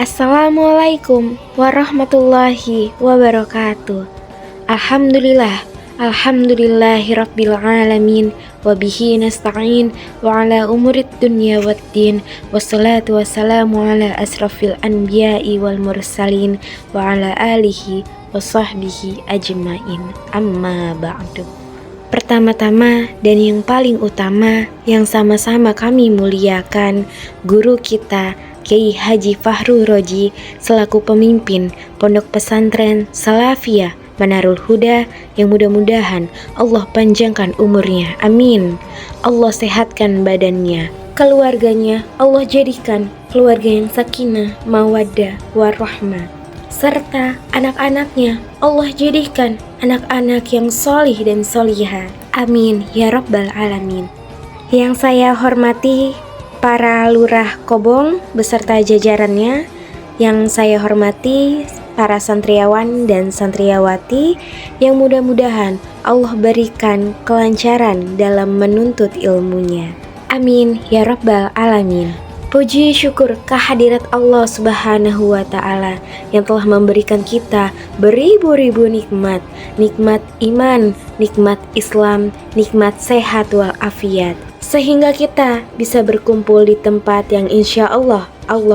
Assalamualaikum warahmatullahi wabarakatuh. Alhamdulillahirabbil alamin wa bihi nasta'in wa ala umurid dunya waddin wassalatu wassalamu ala asrafil anbiya'i wal mursalin wa ala alihi wa sahbihi ajmain. Amma ba'du. Pertama-tama dan yang paling utama yang sama-sama kami muliakan guru kita Kiai Haji Fahru Roji selaku pemimpin Pondok Pesantren Salafiyah Manarul Huda, yang mudah-mudahan Allah panjangkan umurnya, amin. Allah sehatkan badannya, keluarganya Allah jadikan keluarga yang sakinah, mawaddah, warahmah, serta anak-anaknya Allah jadikan anak-anak yang solih dan solihah, amin ya rabbal alamin. Yang saya hormati para lurah Kobong beserta jajarannya, yang saya hormati para santriawan dan santriawati, yang mudah-mudahan Allah berikan kelancaran dalam menuntut ilmunya, amin ya rabbal alamin. Puji syukur kehadirat Allah Subhanahu wa Ta'ala yang telah memberikan kita beribu-ribu nikmat, nikmat iman, nikmat Islam, nikmat sehat walafiat, sehingga kita bisa berkumpul di tempat yang insya Allah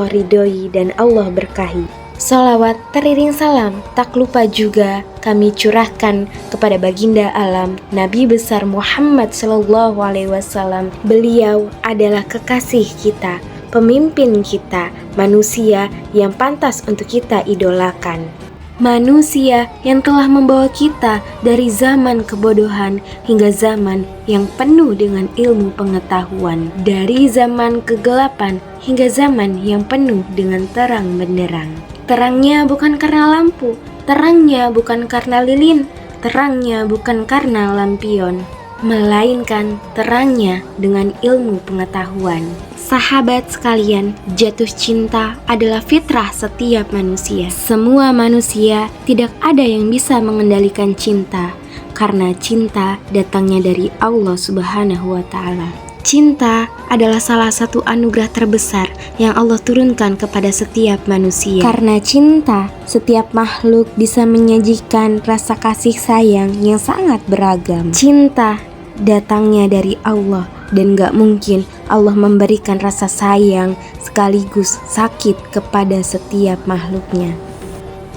ridhoi dan Allah berkahi. Salawat teriring salam tak lupa juga kami curahkan kepada baginda alam Nabi besar Muhammad SAW. Beliau adalah kekasih kita, pemimpin kita, manusia yang pantas untuk kita idolakan, manusia yang telah membawa kita dari zaman kebodohan hingga zaman yang penuh dengan ilmu pengetahuan, dari zaman kegelapan hingga zaman yang penuh dengan terang benderang. Terangnya bukan karena lampu, terangnya bukan karena lilin, terangnya bukan karena lampion, melainkan terangnya dengan ilmu pengetahuan. Sahabat sekalian, jatuh cinta adalah fitrah setiap manusia. Semua manusia tidak ada yang bisa mengendalikan cinta, karena cinta datangnya dari Allah Subhanahu wa Ta'ala. Cinta adalah salah satu anugerah terbesar yang Allah turunkan kepada setiap manusia. Karena cinta, setiap makhluk bisa menyajikan rasa kasih sayang yang sangat beragam. Cinta datangnya dari Allah, dan gak mungkin Allah memberikan rasa sayang sekaligus sakit kepada setiap makhluknya.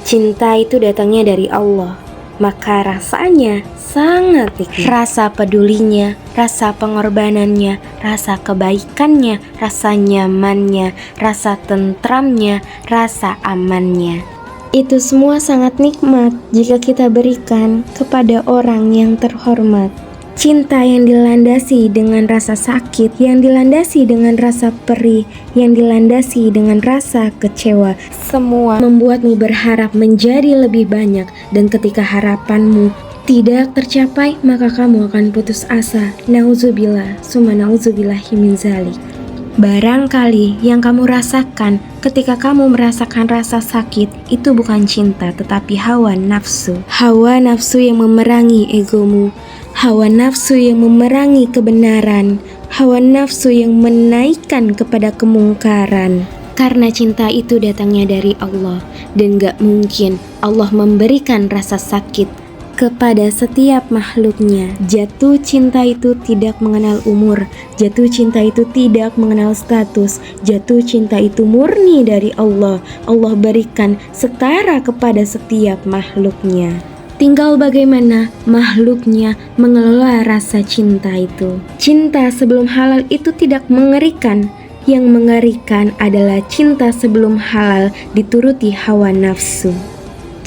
Cinta itu datangnya dari Allah, maka rasanya sangat nikmat. Rasa pedulinya, rasa pengorbanannya, rasa kebaikannya, rasa nyamannya, rasa tentramnya, rasa amannya, itu semua sangat nikmat jika kita berikan kepada orang yang terhormat. Cinta yang dilandasi dengan rasa sakit, yang dilandasi dengan rasa perih, yang dilandasi dengan rasa kecewa, semua membuatmu berharap menjadi lebih banyak, dan ketika harapanmu tidak tercapai, maka kamu akan putus asa. Nauzubillah, summa nauzubillahi min zalik. Barangkali yang kamu rasakan ketika kamu merasakan rasa sakit itu bukan cinta, tetapi hawa nafsu. Hawa nafsu yang memerangi egomu, hawa nafsu yang memerangi kebenaran, hawa nafsu yang menaikkan kepada kemungkaran. Karena cinta itu datangnya dari Allah, dan gak mungkin Allah memberikan rasa sakit kepada setiap makhluknya. Jatuh cinta itu tidak mengenal umur, jatuh cinta itu tidak mengenal status, jatuh cinta itu murni dari Allah. Allah berikan setara kepada setiap makhluknya. Tinggal bagaimana makhluknya mengelola rasa cinta itu. Cinta sebelum halal itu tidak mengerikan. Yang mengerikan adalah cinta sebelum halal dituruti hawa nafsu.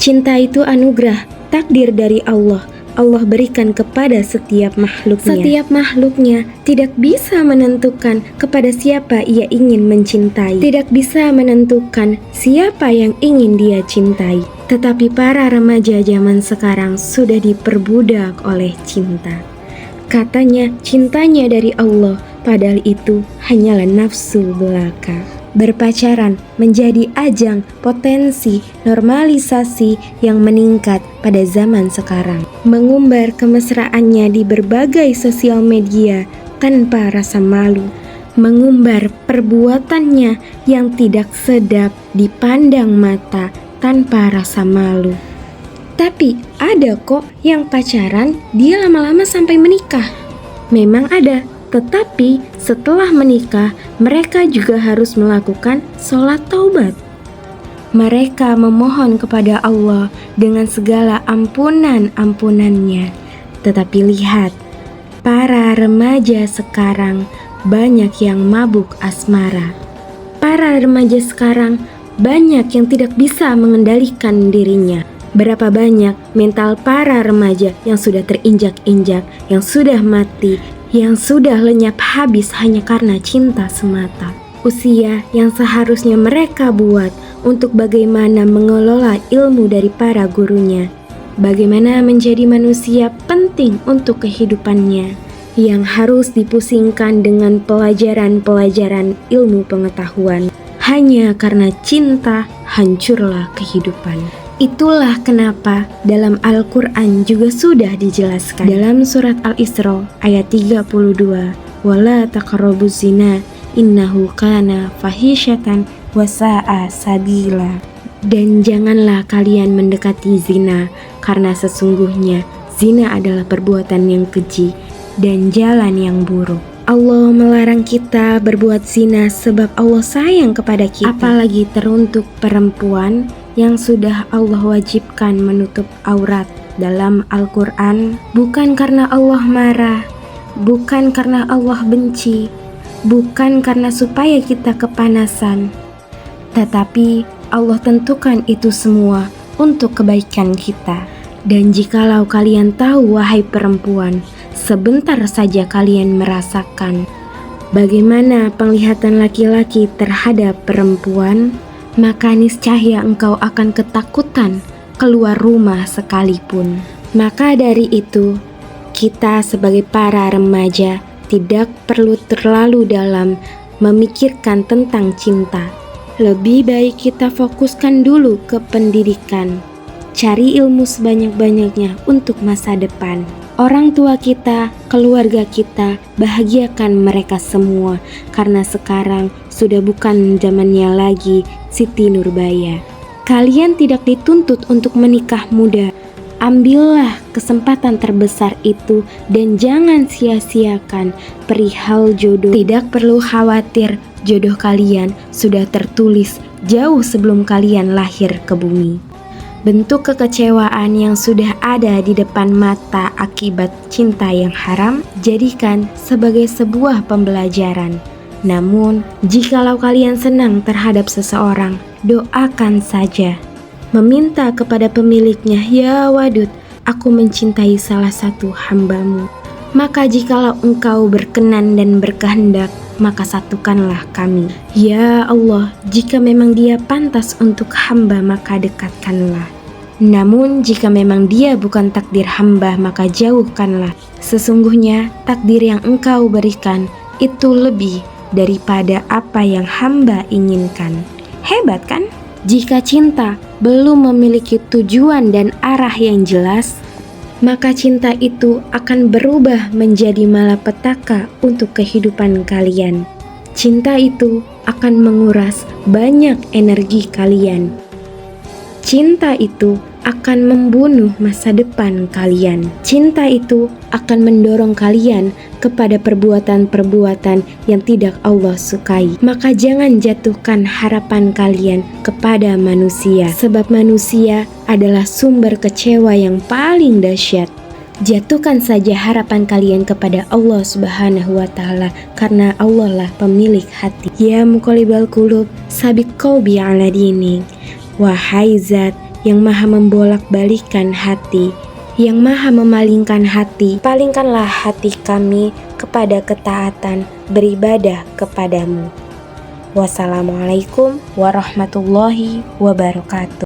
Cinta itu anugerah, takdir dari Allah. Allah berikan kepada setiap makhluknya. Setiap makhluknya tidak bisa menentukan kepada siapa ia ingin mencintai, tidak bisa menentukan siapa yang ingin dia cintai. Tetapi para remaja zaman sekarang sudah diperbudak oleh cinta. Katanya cintanya dari Allah, padahal itu hanyalah nafsu belaka. Berpacaran menjadi ajang potensi normalisasi yang meningkat pada zaman sekarang. Mengumbar kemesraannya di berbagai sosial media tanpa rasa malu, mengumbar perbuatannya yang tidak sedap dipandang mata tanpa rasa malu. Tapi ada kok yang pacaran dia lama-lama sampai menikah. Memang ada, tetapi setelah menikah mereka juga harus melakukan sholat taubat. Mereka memohon kepada Allah dengan segala ampunan-ampunannya. Tetapi lihat, para remaja sekarang banyak yang mabuk asmara. Para remaja sekarang banyak yang tidak bisa mengendalikan dirinya. Berapa banyak mental para remaja yang sudah terinjak-injak, yang sudah mati, yang sudah lenyap habis hanya karena cinta semata. Usia yang seharusnya mereka buat untuk bagaimana mengelola ilmu dari para gurunya, bagaimana menjadi manusia penting untuk kehidupannya, yang harus dipusingkan dengan pelajaran-pelajaran ilmu pengetahuan. Hanya karena cinta hancurlah kehidupan. Itulah kenapa dalam Al-Quran juga sudah dijelaskan dalam surat Al-Isra ayat 32, wala taqrabuz zina innahu kana fahisyatan wa sa'a sabila. Dan janganlah kalian mendekati zina, karena sesungguhnya zina adalah perbuatan yang keji dan jalan yang buruk. Allah melarang kita berbuat zina sebab Allah sayang kepada kita. Apalagi teruntuk perempuan yang sudah Allah wajibkan menutup aurat dalam Al-Quran, bukan karena Allah marah, bukan karena Allah benci, bukan karena supaya kita kepanasan, tetapi Allah tentukan itu semua untuk kebaikan kita. Dan jikalau kalian tahu, wahai perempuan, sebentar saja kalian merasakan bagaimana penglihatan laki-laki terhadap perempuan, maka niscaya engkau akan ketakutan keluar rumah sekalipun. Maka dari itu, kita sebagai para remaja tidak perlu terlalu dalam memikirkan tentang cinta. Lebih baik kita fokuskan dulu ke pendidikan. Cari ilmu sebanyak-banyaknya untuk masa depan. Orang tua kita, keluarga kita, bahagiakan mereka semua, karena sekarang sudah bukan zamannya lagi Siti Nurbaya. Kalian tidak dituntut untuk menikah muda. Ambillah kesempatan terbesar itu dan jangan sia-siakan perihal jodoh. Tidak perlu khawatir, jodoh kalian sudah tertulis jauh sebelum kalian lahir ke bumi. Bentuk kekecewaan yang sudah ada di depan mata akibat cinta yang haram, jadikan sebagai sebuah pembelajaran. Namun, jikalau kalian senang terhadap seseorang, doakan saja. Meminta kepada pemiliknya, ya Wadud, aku mencintai salah satu hambamu. Maka jikalau engkau berkenan dan berkehendak, maka satukanlah kami. Ya Allah, jika memang dia pantas untuk hamba, maka dekatkanlah. Namun jika memang dia bukan takdir hamba, maka jauhkanlah. Sesungguhnya takdir yang engkau berikan itu lebih daripada apa yang hamba inginkan. Hebat kan? Jika cinta belum memiliki tujuan dan arah yang jelas, maka cinta itu akan berubah menjadi malapetaka untuk kehidupan kalian. Cinta itu akan menguras banyak energi kalian. Cinta itu akan membunuh masa depan kalian. Cinta itu akan mendorong kalian kepada perbuatan-perbuatan yang tidak Allah sukai. Maka jangan jatuhkan harapan kalian kepada manusia, sebab manusia adalah sumber kecewa yang paling dahsyat. Jatuhkan saja harapan kalian kepada Allah Subhanahu wa Ta'ala, karena Allah lah pemilik hati. Ya muqallibal qulub, sabit qalbi ala dinik. Wahai zat yang maha membolak-balikan hati, yang maha memalingkan hati, palingkanlah hati kami kepada ketaatan beribadah kepadamu. Wassalamualaikum warahmatullahi wabarakatuh.